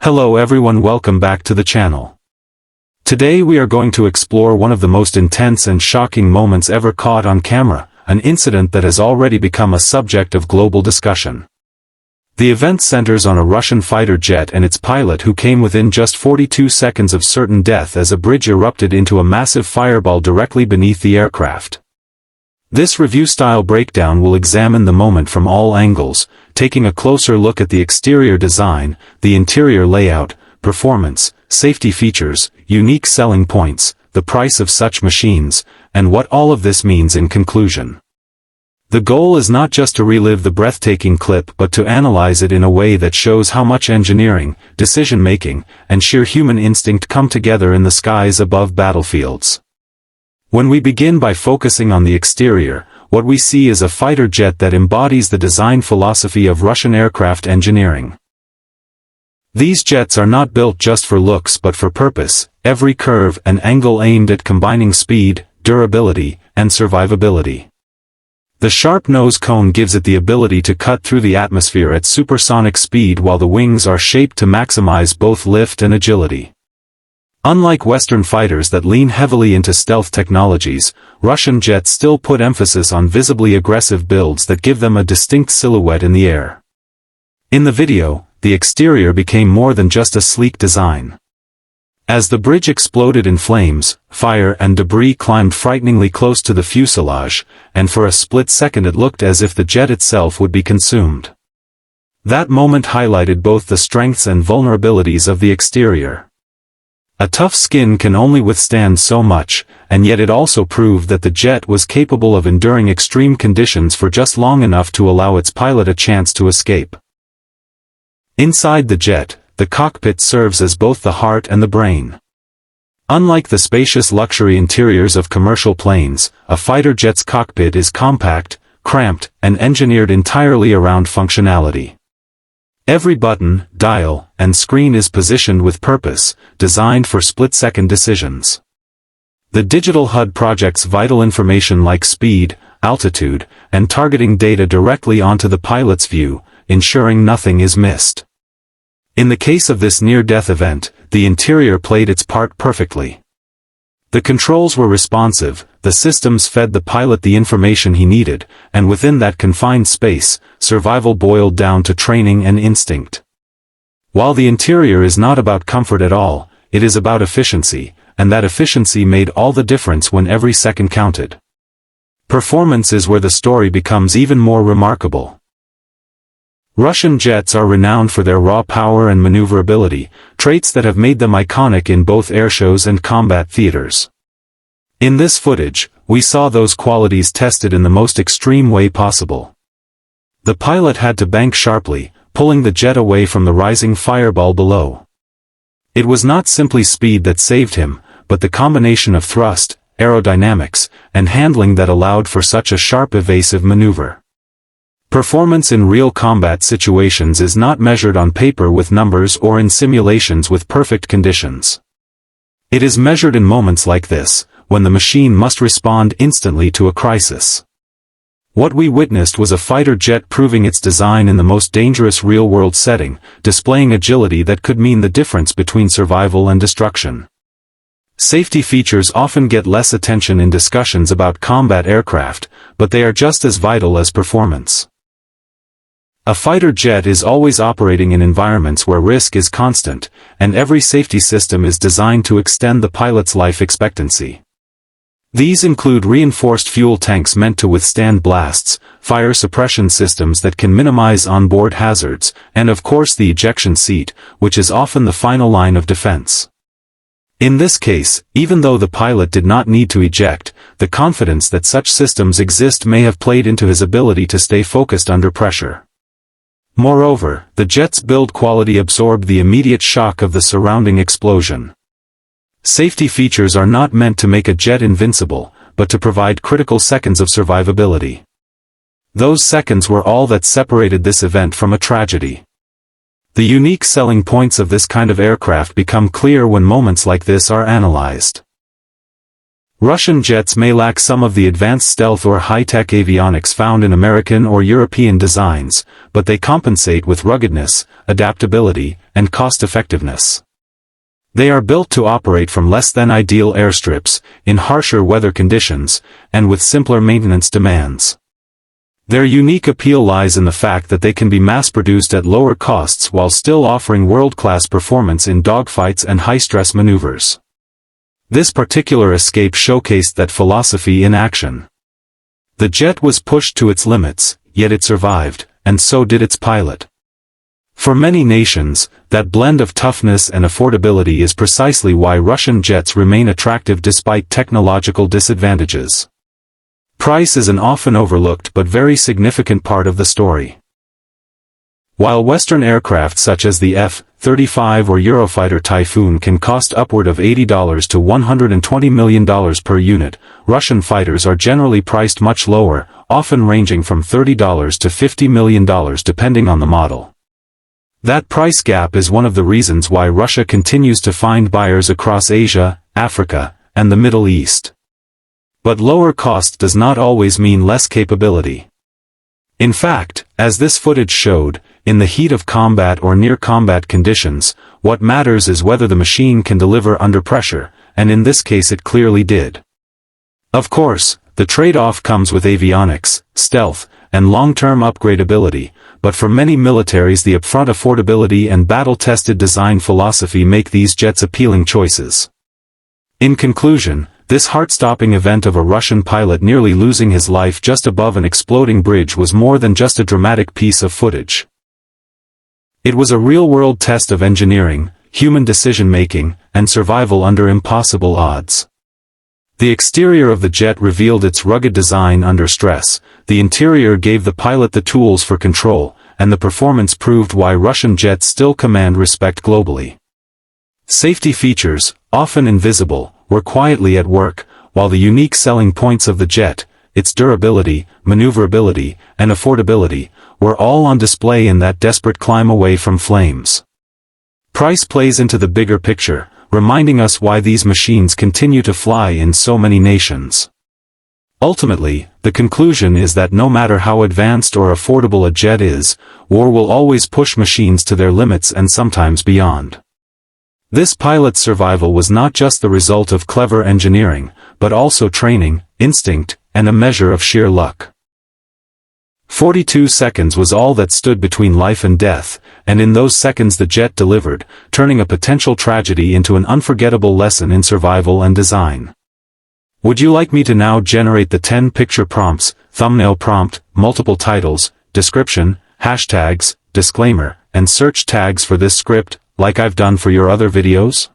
Hello everyone, welcome back to the channel. Today we are going to explore one of the most intense and shocking moments ever caught on camera, an incident that has already become a subject of global discussion. The event centers on a Russian fighter jet and its pilot who came within just 42 seconds of certain death as a bridge erupted into a massive fireball directly beneath the aircraft. This review-style breakdown will examine the moment from all angles, taking a closer look at the exterior design, the interior layout, performance, safety features, unique selling points, the price of such machines, and what all of this means in conclusion. The goal is not just to relive the breathtaking clip but to analyze it in a way that shows how much engineering, decision-making, and sheer human instinct come together in the skies above battlefields. When we begin by focusing on the exterior, what we see is a fighter jet that embodies the design philosophy of Russian aircraft engineering. These jets are not built just for looks but for purpose, every curve and angle aimed at combining speed, durability, and survivability. The sharp nose cone gives it the ability to cut through the atmosphere at supersonic speed while the wings are shaped to maximize both lift and agility. Unlike Western fighters that lean heavily into stealth technologies, Russian jets still put emphasis on visibly aggressive builds that give them a distinct silhouette in the air. In the video, the exterior became more than just a sleek design. As the bridge exploded in flames, fire and debris climbed frighteningly close to the fuselage, and for a split second it looked as if the jet itself would be consumed. That moment highlighted both the strengths and vulnerabilities of the exterior. A tough skin can only withstand so much, and yet it also proved that the jet was capable of enduring extreme conditions for just long enough to allow its pilot a chance to escape. Inside the jet, the cockpit serves as both the heart and the brain. Unlike the spacious luxury interiors of commercial planes, a fighter jet's cockpit is compact, cramped, and engineered entirely around functionality. Every button, dial, and screen is positioned with purpose, designed for split-second decisions. The digital HUD projects vital information like speed, altitude, and targeting data directly onto the pilot's view, ensuring nothing is missed. In the case of this near-death event, the interior played its part perfectly. The controls were responsive, the systems fed the pilot the information he needed, and within that confined space, survival boiled down to training and instinct. While the interior is not about comfort at all, it is about efficiency, and that efficiency made all the difference when every second counted. Performance is where the story becomes even more remarkable. Russian jets are renowned for their raw power and maneuverability, traits that have made them iconic in both airshows and combat theaters. In this footage, we saw those qualities tested in the most extreme way possible. The pilot had to bank sharply, pulling the jet away from the rising fireball below. It was not simply speed that saved him, but the combination of thrust, aerodynamics, and handling that allowed for such a sharp evasive maneuver. Performance in real combat situations is not measured on paper with numbers or in simulations with perfect conditions. It is measured in moments like this, when the machine must respond instantly to a crisis. What we witnessed was a fighter jet proving its design in the most dangerous real-world setting, displaying agility that could mean the difference between survival and destruction. Safety features often get less attention in discussions about combat aircraft, but they are just as vital as performance. A fighter jet is always operating in environments where risk is constant, and every safety system is designed to extend the pilot's life expectancy. These include reinforced fuel tanks meant to withstand blasts, fire suppression systems that can minimize onboard hazards, and of course the ejection seat, which is often the final line of defense. In this case, even though the pilot did not need to eject, the confidence that such systems exist may have played into his ability to stay focused under pressure. Moreover, the jet's build quality absorbed the immediate shock of the surrounding explosion. Safety features are not meant to make a jet invincible, but to provide critical seconds of survivability. Those seconds were all that separated this event from a tragedy. The unique selling points of this kind of aircraft become clear when moments like this are analyzed. Russian jets may lack some of the advanced stealth or high-tech avionics found in American or European designs, but they compensate with ruggedness, adaptability, and cost-effectiveness. They are built to operate from less-than-ideal airstrips, in harsher weather conditions, and with simpler maintenance demands. Their unique appeal lies in the fact that they can be mass-produced at lower costs while still offering world-class performance in dogfights and high-stress maneuvers. This particular escape showcased that philosophy in action. The jet was pushed to its limits, yet it survived, and so did its pilot. For many nations, that blend of toughness and affordability is precisely why Russian jets remain attractive despite technological disadvantages. Price is an often overlooked but very significant part of the story. While Western aircraft such as the F-35 or Eurofighter Typhoon can cost upward of $80 to $120 million per unit, Russian fighters are generally priced much lower, often ranging from $30 to $50 million depending on the model. That price gap is one of the reasons why Russia continues to find buyers across Asia, Africa, and the Middle East. But lower cost does not always mean less capability. In fact, as this footage showed, in the heat of combat or near-combat conditions, what matters is whether the machine can deliver under pressure, and in this case it clearly did. Of course, the trade-off comes with avionics, stealth, and long-term upgradability, but for many militaries the upfront affordability and battle-tested design philosophy make these jets appealing choices. In conclusion, this heart-stopping event of a Russian pilot nearly losing his life just above an exploding bridge was more than just a dramatic piece of footage. It was a real-world test of engineering, human decision-making, and survival under impossible odds. The exterior of the jet revealed its rugged design under stress, the interior gave the pilot the tools for control, and the performance proved why Russian jets still command respect globally. Safety features, often invisible, were quietly at work, while the unique selling points of the jet, its durability, maneuverability, and affordability, were all on display in that desperate climb away from flames. Price plays into the bigger picture, reminding us why these machines continue to fly in so many nations. Ultimately, the conclusion is that no matter how advanced or affordable a jet is, war will always push machines to their limits and sometimes beyond. This pilot's survival was not just the result of clever engineering, but also training, instinct, and a measure of sheer luck. 42 seconds was all that stood between life and death, and in those seconds the jet delivered, turning a potential tragedy into an unforgettable lesson in survival and design. Would you like me to now generate the 10 picture prompts, thumbnail prompt, multiple titles, description, hashtags, disclaimer, and search tags for this script, like I've done for your other videos?